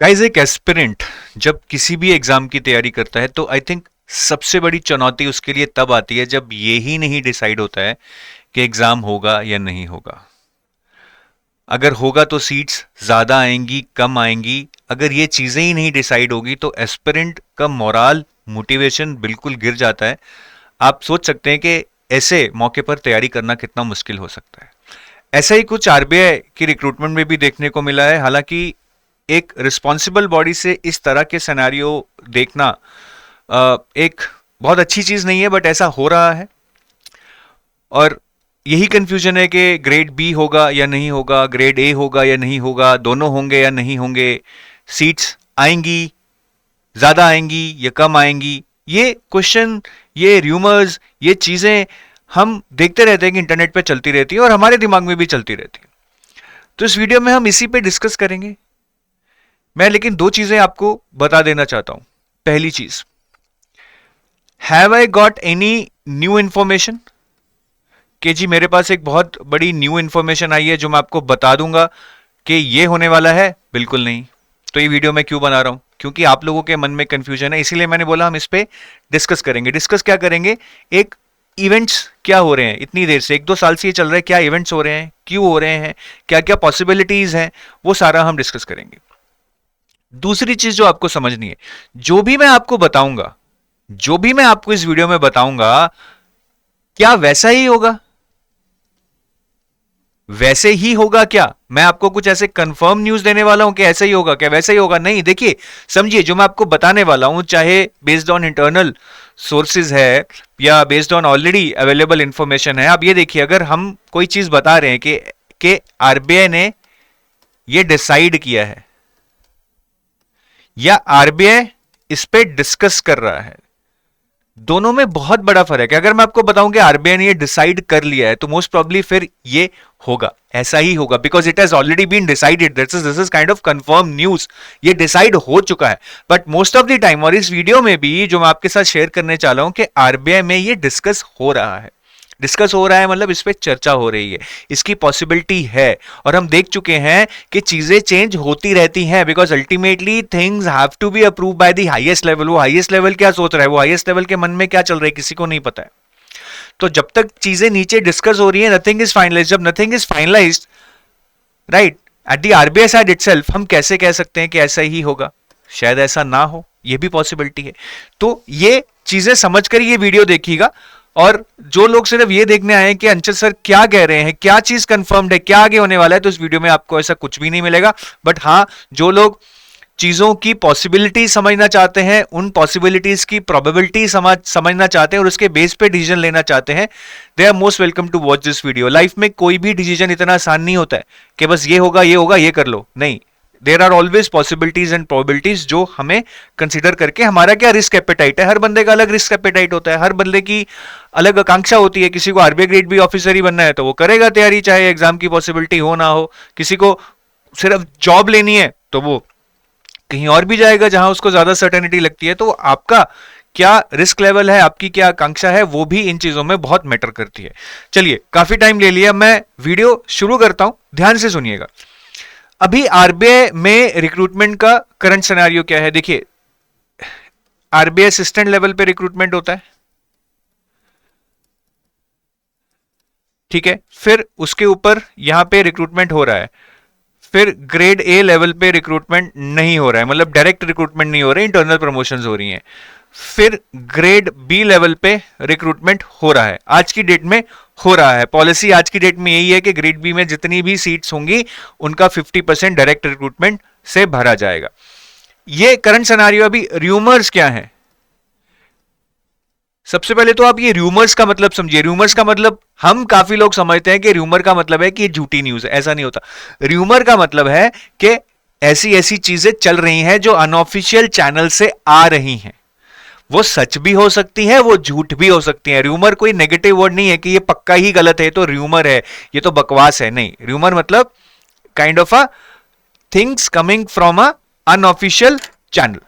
Guys, एक aspirant जब किसी भी एग्जाम की तैयारी करता है तो आई थिंक सबसे बड़ी चुनौती उसके लिए तब आती है जब ये ही नहीं डिसाइड होता है कि एग्जाम होगा या नहीं होगा। अगर होगा तो सीट्स ज्यादा आएंगी, कम आएंगी। अगर ये चीजें ही नहीं डिसाइड होगी तो एस्पिरेंट का मोराल, मोटिवेशन बिल्कुल गिर जाता है। आप सोच सकते हैं कि ऐसे मौके पर तैयारी करना कितना मुश्किल हो सकता है। ऐसा ही कुछ आरबीआई की रिक्रूटमेंट में भी देखने को मिला है। हालांकि एक रिस्पॉन्सिबल बॉडी से इस तरह के सिनेरियो देखना एक बहुत अच्छी चीज नहीं है, बट ऐसा हो रहा है। और यही कंफ्यूजन है कि ग्रेड बी होगा या नहीं होगा, ग्रेड ए होगा या नहीं होगा, दोनों होंगे या नहीं होंगे, सीट्स आएंगी, ज्यादा आएंगी या कम आएंगी। ये क्वेश्चन, ये र्यूमर्स, ये चीजें हम देखते रहते हैं कि इंटरनेट पे चलती रहती है और हमारे दिमाग में भी चलती रहती है। तो इस वीडियो में हम इसी पे डिस्कस करेंगे। मैं लेकिन दो चीजें आपको बता देना चाहता हूं। पहली चीज, have I got any new information? कि जी मेरे पास एक बहुत बड़ी न्यू इंफॉर्मेशन आई है जो मैं आपको बता दूंगा कि ये होने वाला है? बिल्कुल नहीं। तो ये वीडियो मैं क्यों बना रहा हूं? क्योंकि आप लोगों के मन में कंफ्यूजन है, इसीलिए मैंने बोला हम इस पे डिस्कस करेंगे। डिस्कस क्या करेंगे? एक, इवेंट्स क्या हो रहे हैं इतनी देर से, 1-2 साल से ये चल रहा है, क्या इवेंट्स हो रहे हैं, क्यों हो रहे हैं, क्या क्या पॉसिबिलिटीज हैं, वो सारा हम डिस्कस करेंगे। दूसरी चीज जो आपको समझनी है, जो भी मैं आपको बताऊंगा, जो भी मैं आपको इस वीडियो में बताऊंगा, क्या वैसा ही होगा? वैसे ही होगा क्या? मैं आपको कुछ ऐसे कंफर्म न्यूज देने वाला हूं कि ऐसा ही होगा क्या, वैसा ही होगा? नहीं। देखिए, समझिए, जो मैं आपको बताने वाला हूं, चाहे बेस्ड ऑन इंटरनल सोर्सेज है या based on already available information है। आप ये देखिए, अगर हम कोई चीज बता रहे हैं कि आरबीआई ने ये डिसाइड किया है या आरबीआई इस पे डिस्कस कर रहा है, दोनों में बहुत बड़ा फर्क है। अगर मैं आपको बताऊं कि आरबीआई ने ये डिसाइड कर लिया है तो मोस्ट प्रोबेबली फिर ये होगा, ऐसा ही होगा, because it has already been decided. This is kind of confirm news, ये डिसाइड हो चुका है। But most of the time, और इस वीडियो में भी जो मैं आपके साथ शेयर करने चाह रहा हूं, कि आरबीआई में ये डिस्कस हो रहा है। डिस्कस हो रहा है मतलब इस पे चर्चा हो रही है, इसकी पॉसिबिलिटी है। और हम देख चुके हैं कि चीजें चेंज होती रहती हैं, because ultimately things have to be approve by the highest level. वो हाईएस्ट लेवल क्या सोच रहा है, वो हाईएस्ट लेवल के मन में क्या चल रहा है, किसी को नहीं पता है। तो जब तक चीजें नीचे डिस्कस हो रही है, नथिंग इज फाइनलाइज। जब nothing is finalise, right, at the RBI side itself, हम कैसे कह सकते हैं कि ऐसा ही होगा? शायद ऐसा ना हो, ये भी पॉसिबिलिटी है। तो ये चीजें समझकर ये वीडियो देखिएगा। और जो लोग सिर्फ ये देखने आए हैं कि अंचल सर क्या कह रहे हैं, क्या चीज कंफर्म्ड है, क्या आगे होने वाला है, तो इस वीडियो में आपको ऐसा कुछ भी नहीं मिलेगा। बट हाँ, जो लोग चीजों की पॉसिबिलिटी समझना चाहते हैं, उन पॉसिबिलिटीज की प्रोबेबिलिटी समझना चाहते हैं और उसके बेस पे डिसीजन लेना चाहते हैं, they are most welcome to watch this video. Life में कोई भी डिसीजन इतना आसान नहीं होता है कि बस ये होगा, ये होगा, ये कर लो। नहीं, there are always possibilities and probabilities जो हमें कंसिडर करके, हमारा क्या रिस्क एपेटाइट है, हर बंदे का अलग रिस्क एपेटाइट होता है, हर बंदे की अलग आकांक्षा होती है। किसी को आरबीआई ग्रेड बी ऑफिसर ही बनना है तो वो करेगा तैयारी, चाहे एग्जाम की पॉसिबिलिटी हो ना हो। किसी को सिर्फ जॉब लेनी है तो वो कहीं और भी जाएगा जहां उसको ज्यादा सर्टेनिटी लगती है। तो आपका क्या रिस्क लेवल है, आपकी क्या आकांक्षा है, वो भी इन चीजों में बहुत मैटर करती है। चलिए, काफी टाइम ले लिया, मैं वीडियो शुरू करता हूं, ध्यान से सुनिएगा। अभी आरबीआई में रिक्रूटमेंट का करंट सिनेरियो क्या है? देखिए, आरबीआई असिस्टेंट लेवल पे रिक्रूटमेंट होता है, ठीक है। फिर उसके ऊपर यहां पे रिक्रूटमेंट हो रहा है। फिर ग्रेड ए लेवल पे रिक्रूटमेंट नहीं हो रहा है, मतलब डायरेक्ट रिक्रूटमेंट नहीं हो रहा है, इंटरनल प्रमोशंस हो रही हैं। फिर ग्रेड बी लेवल पे रिक्रूटमेंट हो रहा है, आज की डेट में हो रहा है। पॉलिसी आज की डेट में यही है कि ग्रेड बी में जितनी भी सीट्स होंगी उनका 50% डायरेक्ट रिक्रूटमेंट से भरा जाएगा। ये करंट सिनेरियो। अभी र्यूमर्स क्या है? सबसे पहले तो आप ये र्यूमर्स का मतलब समझिए। र्यूमर्स का मतलब, हम काफी लोग समझते हैं कि र्यूमर का मतलब है कि ये झूठी न्यूज है, ऐसा नहीं होता। र्यूमर का मतलब है कि ऐसी ऐसी चीजें चल रही हैं जो अनऑफिशियल चैनल से आ रही हैं। वो सच भी हो सकती है, वो झूठ भी हो सकती है। र्यूमर कोई नेगेटिव वर्ड नहीं है कि ये पक्का ही गलत है तो र्यूमर है, ये तो बकवास है। नहीं, र्यूमर मतलब kind of a things coming from a unofficial channel,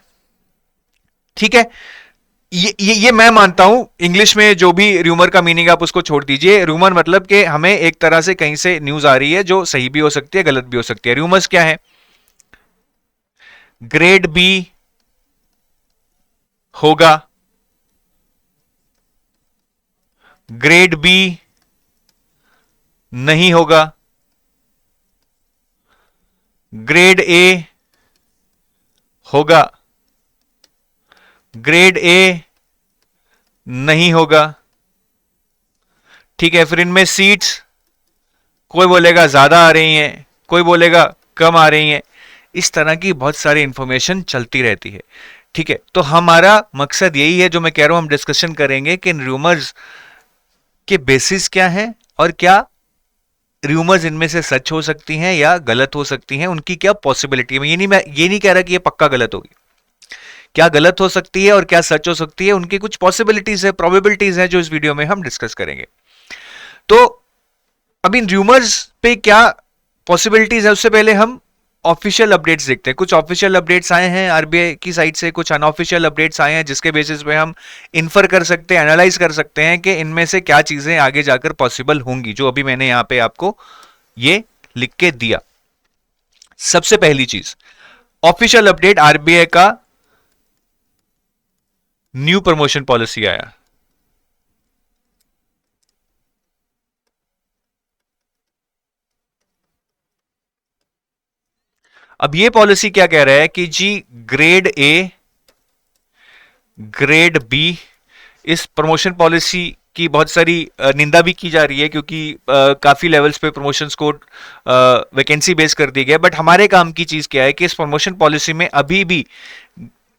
ठीक है। ये मैं मानता हूं। इंग्लिश में जो भी र्यूमर का मीनिंग आप उसको छोड़ दीजिए। र्यूमर मतलब कि हमें एक तरह से कहीं से न्यूज आ रही है जो सही भी हो सकती है, गलत भी हो सकती है। र्यूमर्स क्या है? ग्रेड बी होगा, ग्रेड बी नहीं होगा, ग्रेड ए होगा, ग्रेड ए नहीं होगा। ठीक है, फिर इनमें सीट्स कोई बोलेगा ज्यादा आ रही हैं, कोई बोलेगा कम आ रही हैं। इस तरह की बहुत सारी इंफॉर्मेशन चलती रहती है। ठीक है, तो हमारा मकसद यही है, जो मैं कह रहा हूं हम डिस्कशन करेंगे कि र्यूमर्स के बेसिस क्या हैं और क्या र्यूमर्स इनमें से सच हो सकती हैं या गलत हो सकती हैं, उनकी क्या पॉसिबिलिटी है। मैं ये नहीं कह रहा कि ये पक्का गलत होगी, क्या गलत हो सकती है और क्या सच हो सकती है, उनकी कुछ पॉसिबिलिटीज है, प्रोबेबिलिटीज है, जो इस वीडियो में हम डिस्कस करेंगे। तो अब इन र्यूमर्स पे क्या पॉसिबिलिटीज है, उससे पहले हम ऑफिशियल अपडेट्स देखते हैं। कुछ ऑफिशियल अपडेट्स आए हैं आरबीआई की साइड से, कुछ अनऑफिशियल अपडेट्स आए हैं, जिसके बेसिस पे हम इन्फर कर सकते हैं, एनालाइज कर सकते हैं कि इनमें से क्या चीजें आगे जाकर पॉसिबल होंगी, जो अभी मैंने यहां पे आपको ये लिख के दिया। सबसे पहली चीज, ऑफिशियल अपडेट, आरबीआई का न्यू प्रमोशन पॉलिसी आया। अब ये पॉलिसी क्या कह रहा है कि जी ग्रेड ए, ग्रेड बी, इस प्रमोशन पॉलिसी की बहुत सारी निंदा भी की जा रही है, क्योंकि काफी लेवल्स पे प्रमोशंस को वैकेंसी बेस कर दी गया। बट हमारे काम की चीज क्या है कि इस प्रमोशन पॉलिसी में अभी भी,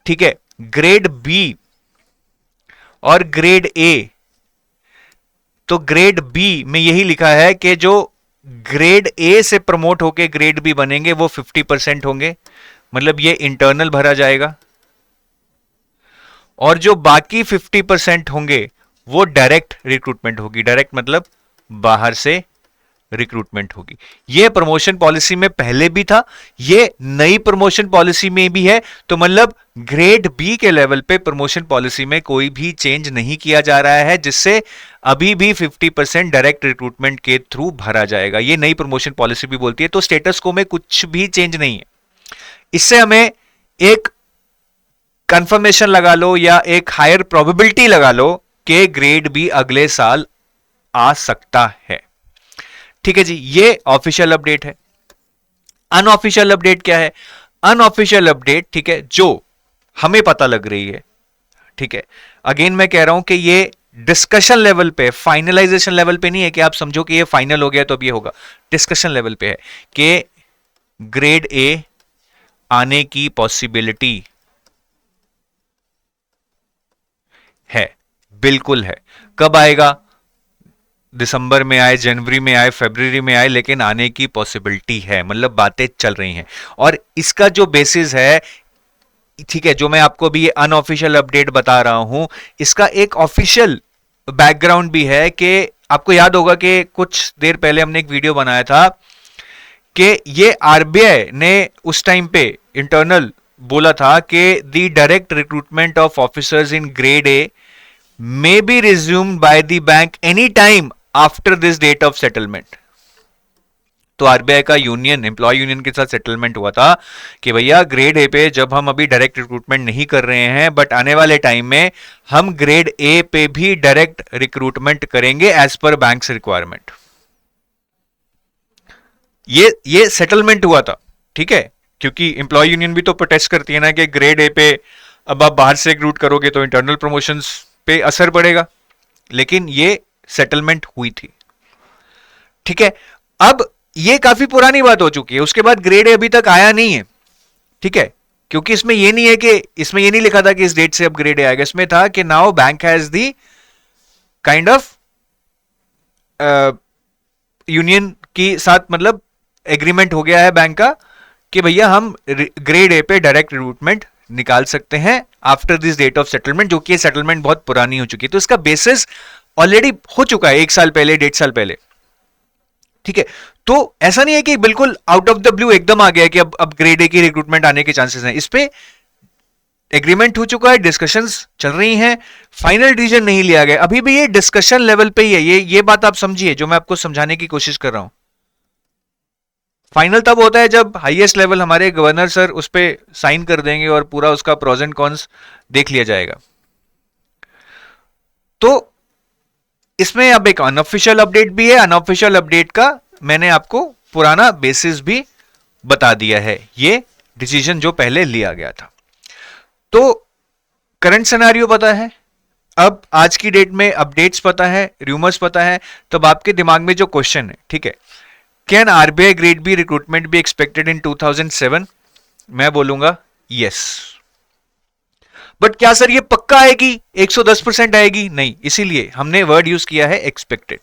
ठीक है, ग्रेड बी और ग्रेड ए, तो ग्रेड बी में यही लिखा है कि जो ग्रेड ए से प्रमोट होके ग्रेड बी बनेंगे वो 50% होंगे, मतलब ये इंटरनल भरा जाएगा, और जो बाकी 50% होंगे वो डायरेक्ट रिक्रूटमेंट होगी। डायरेक्ट मतलब बाहर से रिक्रूटमेंट होगी। ये प्रमोशन पॉलिसी में पहले भी था, ये नई प्रमोशन पॉलिसी में भी है। तो मतलब ग्रेड बी के लेवल पे प्रमोशन पॉलिसी में कोई भी चेंज नहीं किया जा रहा है, जिससे अभी भी 50% डायरेक्ट रिक्रूटमेंट के थ्रू भरा जाएगा। ये नई प्रमोशन पॉलिसी भी बोलती है। तो स्टेटस को में कुछ भी चेंज नहीं है। इससे हमें एक कंफर्मेशन लगा लो या एक हायर प्रोबेबिलिटी लगा लो कि ग्रेड बी अगले साल आ सकता है। ठीक है जी, ये ऑफिशियल अपडेट है। अनऑफिशियल अपडेट क्या है? अनऑफिशियल अपडेट, ठीक है, जो हमें पता लग रही है, ठीक है, अगेन मैं कह रहा हूं कि ये डिस्कशन लेवल पे, फाइनलाइजेशन लेवल पे नहीं है कि आप समझो कि ये फाइनल हो गया तो अब ये होगा। डिस्कशन लेवल पे है कि ग्रेड ए आने की पॉसिबिलिटी है, बिल्कुल है। कब आएगा? दिसंबर में आए, जनवरी में आए, फरवरी में आए, लेकिन आने की पॉसिबिलिटी है, मतलब बातें चल रही हैं। और इसका जो बेसिस है, ठीक है, जो मैं आपको भी ये अनऑफिशियल अपडेट बता रहा हूं, इसका एक ऑफिशियल बैकग्राउंड भी है कि आपको याद होगा कि कुछ देर पहले हमने एक वीडियो बनाया था कि ये आरबीआई ने उस टाइम पे इंटरनल बोला था कि the direct recruitment of officers in grade A may be resumed by the bank any time after this date of settlement। तो आरबीआई का यूनियन, एम्प्लॉय यूनियन के साथ सेटलमेंट हुआ था कि भैया ग्रेड ए पे जब हम अभी डायरेक्ट रिक्रूटमेंट नहीं कर रहे हैं, बट आने वाले टाइम में हम ग्रेड ए पे भी डायरेक्ट रिक्रूटमेंट करेंगे एज पर बैंक्स रिक्वायरमेंट। ये सेटलमेंट हुआ था, ठीक है, क्योंकि एम्प्लॉय यूनियन भी तो प्रोटेस्ट करती है ना कि ग्रेड ए पे अब आप बाहर से रिक्रूट करोगे तो इंटरनल प्रमोशंस पे असर पड़ेगा। लेकिन ये सेटलमेंट हुई थी, ठीक है। अब ये काफी पुरानी बात हो चुकी है, उसके बाद ग्रेड ए अभी तक आया नहीं है, ठीक है, क्योंकि इसमें ये नहीं है कि, इसमें ये नहीं लिखा था कि इस डेट से अब ग्रेड ए आएगा। इसमें था कि now bank has the kind of union के साथ, मतलब एग्रीमेंट हो गया है बैंक का कि भैया हम ग्रेड ए पे डायरेक्ट रिक्रूटमेंट निकाल सकते हैं after this date of settlement, जो कि सेटलमेंट बहुत पुरानी हो चुकी है। तो इसका बेसिस ऑलरेडी हो चुका है 1 साल पहले, 1.5 साल पहले, ठीक है। तो ऐसा नहीं है कि बिल्कुल आउट ऑफ द ब्लू एकदम आ गया कि अब ग्रेड ए की रिक्रूटमेंट आने के चांसेस हैं। इस पे एग्रीमेंट हो चुका है, डिस्कशंस चल रही हैं, फाइनल डिसीजन नहीं लिया गया, अभी भी ये डिस्कशन लेवल पे ही है। ये बात आप समझिए जो मैं आपको समझाने की कोशिश कर रहा हूं। फाइनल तब होता है जब हाईएस्ट लेवल हमारे गवर्नर सर उस पर साइन कर देंगे और पूरा उसका प्रोज एंड कॉन्स देख लिया जाएगा। तो इसमें अब एक अनऑफिशियल अपडेट भी है, अनऑफिशियल अपडेट का मैंने आपको पुराना बेसिस भी बता दिया है, ये डिसीजन जो पहले लिया गया था। तो करंट सिनेरियो पता है, अब आज की डेट में अपडेट्स पता है, रूमर्स पता है, तब आपके दिमाग में जो क्वेश्चन है, ठीक है, can RBI grade B recruitment be expected in 2007? मैं बोलूंगा यस। बट क्या सर ये पक्का आएगी, 110% आएगी? नहीं, इसीलिए हमने वर्ड यूज किया है एक्सपेक्टेड,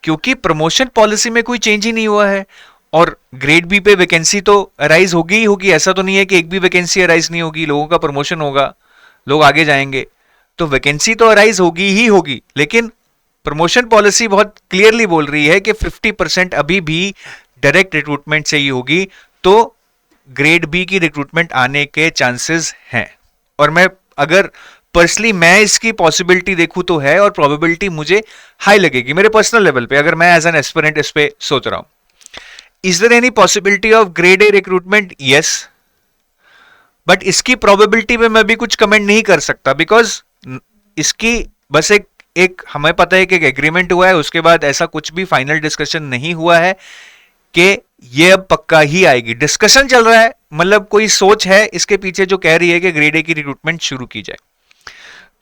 क्योंकि प्रमोशन पॉलिसी में कोई चेंज ही नहीं हुआ है और ग्रेड बी पे वैकेंसी तो अराइज होगी ही होगी। ऐसा तो नहीं है कि एक भी वैकेंसी अराइज नहीं होगी, लोगों का प्रमोशन होगा, लोग आगे जाएंगे, तो वैकेंसी तो अराइज होगी ही होगी। लेकिन प्रमोशन पॉलिसी बहुत क्लियरली बोल रही है कि 50% अभी भी डायरेक्ट रिक्रूटमेंट से ही होगी, तो ग्रेड बी की रिक्रूटमेंट आने के चांसेस हैं। और मैं अगर पर्सनली मैं इसकी पॉसिबिलिटी देखूं तो है, और प्रोबेबिलिटी मुझे हाई लगेगी मेरे पर्सनल लेवल पे, अगर मैं एज एन एस्पिरेंट इस पे सोच रहा हूं। Is there any possibility of grade A recruitment? Yes, but इसकी प्रोबेबिलिटी पे मैं भी कुछ कमेंट नहीं कर सकता, बिकॉज इसकी बस एक हमें पता है कि एक एग्रीमेंट हुआ है, उसके बाद ऐसा कुछ भी फाइनल डिस्कशन नहीं हुआ है कि ये अब पक्का ही आएगी। डिस्कशन चल रहा है, मतलब कोई सोच है इसके पीछे जो कह रही है कि ग्रेड ए की रिक्रूटमेंट शुरू की जाए,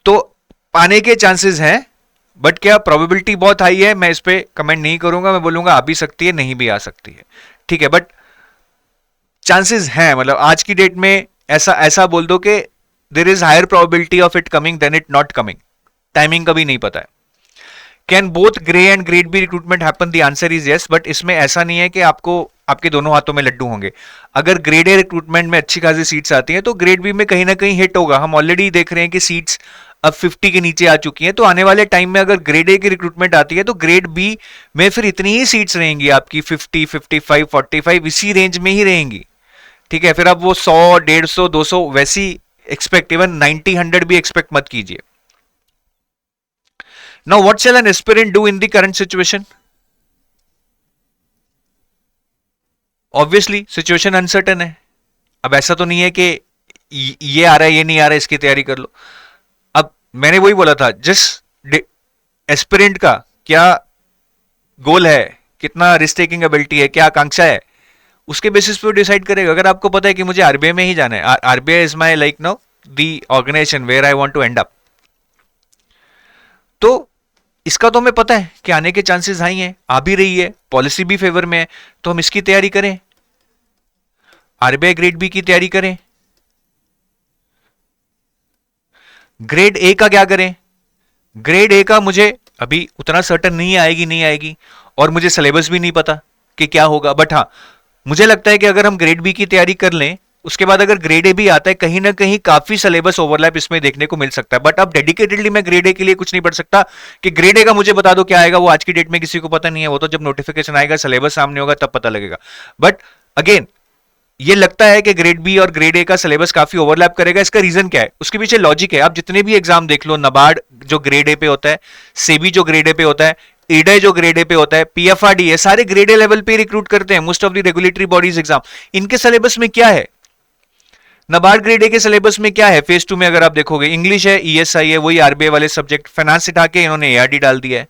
तो पाने के चांसेस हैं, बट क्या प्रोबेबिलिटी बहुत हाई है, मैं इस पे कमेंट नहीं करूंगा। मैं बोलूंगा आ भी सकती है, नहीं भी आ सकती है, ठीक है, बट चांसेस हैं। मतलब आज की डेट में ऐसा बोल दो कि there is higher probability of it coming then it not coming. Timing का भी नहीं पता है। Can both grey and grade B recruitment happen? The answer is yes, but इसमें ऐसा नहीं है कि आपको आपके दोनों हाथों में लड्डू होंगे। अगर ग्रेड ए रिक्रूटमेंट में अच्छी खासी सीट्स आती हैं तो ग्रेड बी में कहीं ना कहीं हिट होगा। हम ऑलरेडी देख रहे हैं कि सीट्स अब 50 के नीचे आ चुकी हैं, तो आने वाले टाइम में अगर ग्रेड ए की रिक्रूटमेंट आती है तो ग्रेड बी में फिर इतनी ही सीट्स रहेंगी आपकी, 50, 55, 45 इसी रेंज में ही रहेंगी, ठीक है। फिर अब वो 100, 150, 200 वैसी एक्सपेक्ट, इवन 90, 100 भी एक्सपेक्ट मत कीजिए। Now what shall an aspirant do in the current situation? Obviously situation uncertain है। अब ऐसा तो नहीं है कि ये आ रहा है ये नहीं आ रहा है इसकी तैयारी कर लो। अब मैंने वही बोला था, जिस एस्पिरेंट का क्या गोल है, कितना रिस्क टेकिंग एबिलिटी है, क्या आकांक्षा है, उसके बेसिस पे डिसाइड करेगा। अगर आपको पता है कि मुझे आरबीआई में ही जाना है, RBI is my like know the organisation where I want to end up, तो इसका तो हमें पता है कि आने के चांसेस हाई हैं, आ भी रही है, पॉलिसी भी फेवर में है, तो हम इसकी तैयारी करें, आरबीआई ग्रेड बी की तैयारी करें। ग्रेड ए का क्या करें? ग्रेड ए का मुझे अभी उतना सर्टन नहीं आएगी, और मुझे सिलेबस भी नहीं पता कि क्या होगा। बट हाँ, मुझे लगता है कि अगर हम ग्रेड बी की तैयारी कर लें, उसके बाद अगर ग्रेड ए भी आता है, कहीं ना कहीं काफी सिलेबस ओवरलैप इसमें देखने को मिल सकता है। बट अब डेडिकेटेडली मैं ग्रेड ए के लिए कुछ नहीं पढ़ सकता कि ग्रेड ए का मुझे बता दो क्या आएगा, वो आज की डेट में किसी को पता नहीं है। वो तो जब नोटिफिकेशन आएगा, सिलेबस सामने होगा, तब पता लगेगा। बट अगेन ये लगता है कि ग्रेड बी और ग्रेड ए का सिलेबस काफी ओवरलैप करेगा। इसका रीजन क्या है? उसके पीछे लॉजिक है। आप जितने भी एग्जाम देख लो, नाबार्ड जो ग्रेड ए पे होता है, सेबी जो ग्रेड ए पे होता है, ईडे जो ग्रेड ए पे होता है, पीएफआरडी, ये सारे ग्रेड ए लेवल पे रिक्रूट करते हैं most of the regulatory bodies exam. इनके सिलेबस में क्या है? नाबार्ड ग्रेड ए के सिलेबस में क्या है? फेज 2 में अगर आप देखोगे, इंग्लिश है, ईएसआई है, वही आरबीआई वाले सब्जेक्ट, फाइनेंस हटा के इन्होंने एआरडी डाल दिया है।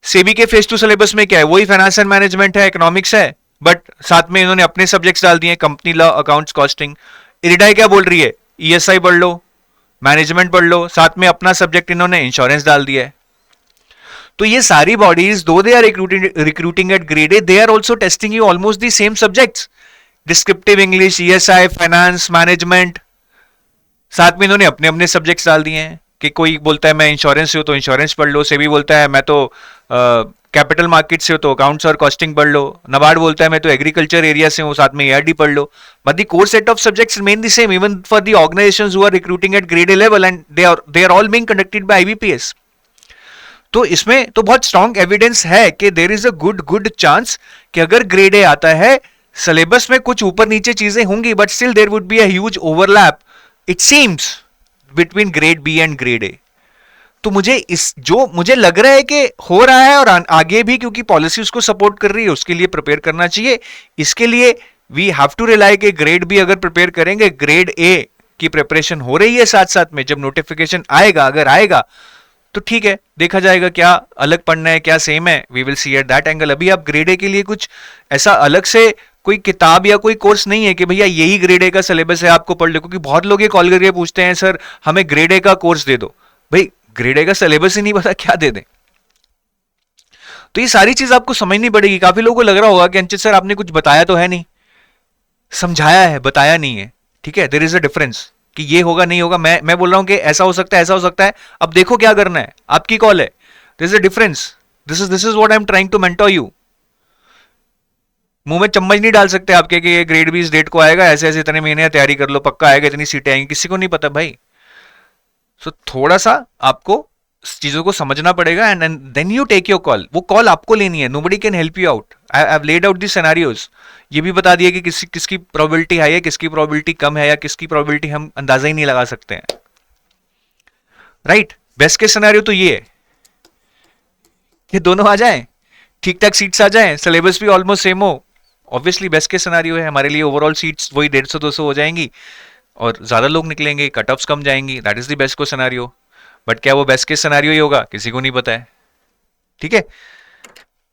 सेबी के फेज 2 सिलेबस में क्या है? वही फाइनेंस एंड मैनेजमेंट है, इकोनॉमिक्स है, बट साथ में इन्होंने अपने सब्जेक्ट्स डाल दिए, कंपनी लॉ, अकाउंट्स, कॉस्टिंग। इरिडाई क्या बोल रही है? ईएसआई पढ़ लो, मैनेजमेंट पढ़ लो, साथ में अपना सब्जेक्ट इन्होंने इंश्योरेंस डाल दिया है। तो ये सारी bodies, though they are recruiting at grade A, they are also testing you almost the same subjects, descriptive English, ESI, finance, management, साथ में इन्होंने अपने अपने सब्जेक्ट्स डाल दिए हैं। कि कोई बोलता है मैं इंश्योरेंस से हूं तो इंश्योरेंस पढ़ लो, सेबी बोलता है मैं तो कैपिटल मार्केट से हो तो अकाउंट्स और कॉस्टिंग पढ़ लो, नाबार्ड बोलता है मैं तो एग्रीकल्चर एरिया से हूं, साथ में एआरडी पढ़ लो। But the core set of subjects remain the same even for the organisations who are recruiting at grade A level and they are all being conducted by IBPS. तो इसमें तो बहुत स्ट्रॉन्ग एविडेंस है कि there is a good chance कि अगर grade A आता है, सिलेबस में कुछ ऊपर नीचे चीजें होंगी, but still there would be a huge overlap it seems between grade B and grade A. तो मुझे जो मुझे लग रहा है कि हो रहा है और आगे भी क्योंकि पॉलिसी उसको सपोर्ट कर रही है, उसके लिए प्रिपेयर करना चाहिए। इसके लिए वी हैव टू रिलाई कि ग्रेड बी अगर प्रिपेयर करेंगे, ग्रेड ए की प्रिपरेशन हो रही है साथ साथ में, जब नोटिफिकेशन आएगा अगर आएगा तो ठीक है, देखा जाएगा क्या अलग पढ़ना है क्या सेम है, we will see at that angle. अभी आप ग्रेड ए के लिए कुछ ऐसा अलग से कोई किताब या कोई कोर्स नहीं है कि भैया यही ग्रेड ए का सिलेबस है आपको पढ़ लो, क्योंकि बहुत लोग ये कॉल करके पूछते हैं सर हमें ग्रेड ए का कोर्स दे दो। भाई ग्रेड ए का सिलेबस ही नहीं पता, क्या दे दें? तो ये सारी चीज आपको समझनी पड़ेगी। काफी लोगों को लग रहा होगा कि अंचित सर आपने कुछ बताया तो है नहीं, समझाया है बताया नहीं है, ठीक है, देयर इज अ डिफरेंस कि ये होगा नहीं होगा। मैं बोल रहा हूं कि ऐसा हो सकता है ऐसा हो सकता है, अब देखो क्या करना है, आपकी कॉल है, there is a difference. This is what I am trying to mentor you. मुंह में चम्मच नहीं डाल सकते आपके कि ये ग्रेड बी इस डेट को आएगा, ऐसे ऐसे इतने महीने तैयारी कर लो पक्का आएगा, इतनी सीटें आएंगी, किसी को नहीं पता भाई। सो थोड़ा सा आपको चीजों को समझना पड़ेगा and then you take your call. वो कॉल आपको लेनी है, nobody can help you out. I have laid out the scenarios, ये भी बता दिया कि किसकी प्रोबेबिलिटी हाई है, किसकी प्रोबेबिलिटी कम है, या किसकी प्रोबेबिलिटी हम अंदाजा ही नहीं लगा सकते हैं, राइट? बेस्ट के सिनेरियो तो ये है कि दोनों आ जाएं, ठीक ठाक सीट्स आ जाएं, सिलेबस भी ऑलमोस्ट सेम हो। ऑब्वियसली बेस्ट के सिनेरियो है हमारे लिए, ओवरऑल सीट्स वही 150-200 हो जाएंगी और ज्यादा लोग निकलेंगे, कट ऑफ्स कम जाएंगी, दैट इज द बेस्ट को सिनेरियो। बट क्या वो बेस्ट केस सिनेरियो ही होगा, किसी को नहीं पता है, ठीक है?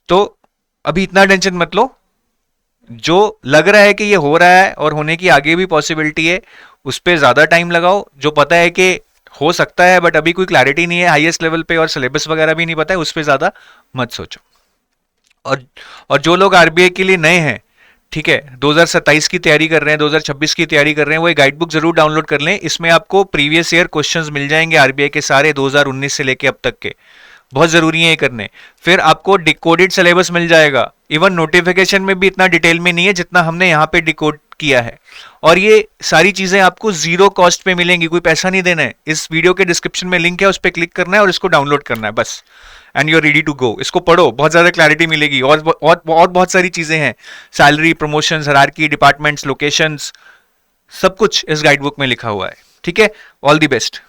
तो अभी इतना टेंशन मत लो, जो लग रहा है कि ये हो रहा है और होने की आगे भी पॉसिबिलिटी है उस पर ज्यादा टाइम लगाओ। जो पता है कि हो सकता है बट अभी कोई क्लैरिटी नहीं है हाईएस्ट लेवल पे और सिलेबस वगैरह भी नहीं पता है, उस पर ज्यादा मत सोचो। और जो लोग आरबीआई के लिए नए हैं, ठीक है, 2027 की तैयारी कर रहे हैं, 2026 की तैयारी कर रहे हैं, वो एक गाइड बुक जरूर डाउनलोड कर लें। इसमें आपको प्रीवियस ईयर क्वेश्चंस मिल जाएंगे आरबीआई के सारे 2019 से लेके अब तक के, बहुत जरूरी है ये करने। फिर आपको डिकोडेड सिलेबस मिल जाएगा, इवन नोटिफिकेशन में भी इतना डिटेल में नहीं है जितना हमने यहाँ पे डिकोड किया है। और ये सारी चीजें आपको जीरो कॉस्ट पे मिलेंगी, कोई पैसा नहीं देना है। इस वीडियो के डिस्क्रिप्शन में लिंक है, उस पर क्लिक करना है और इसको डाउनलोड करना है बस, and you are ready to go. इसको पढ़ो, बहुत ज्यादा क्लैरिटी मिलेगी और बहुत सारी चीजें हैं, salary, promotions, hierarchy, departments, locations, सब कुछ इस गाइड बुक में लिखा हुआ है, ठीक है? All the best.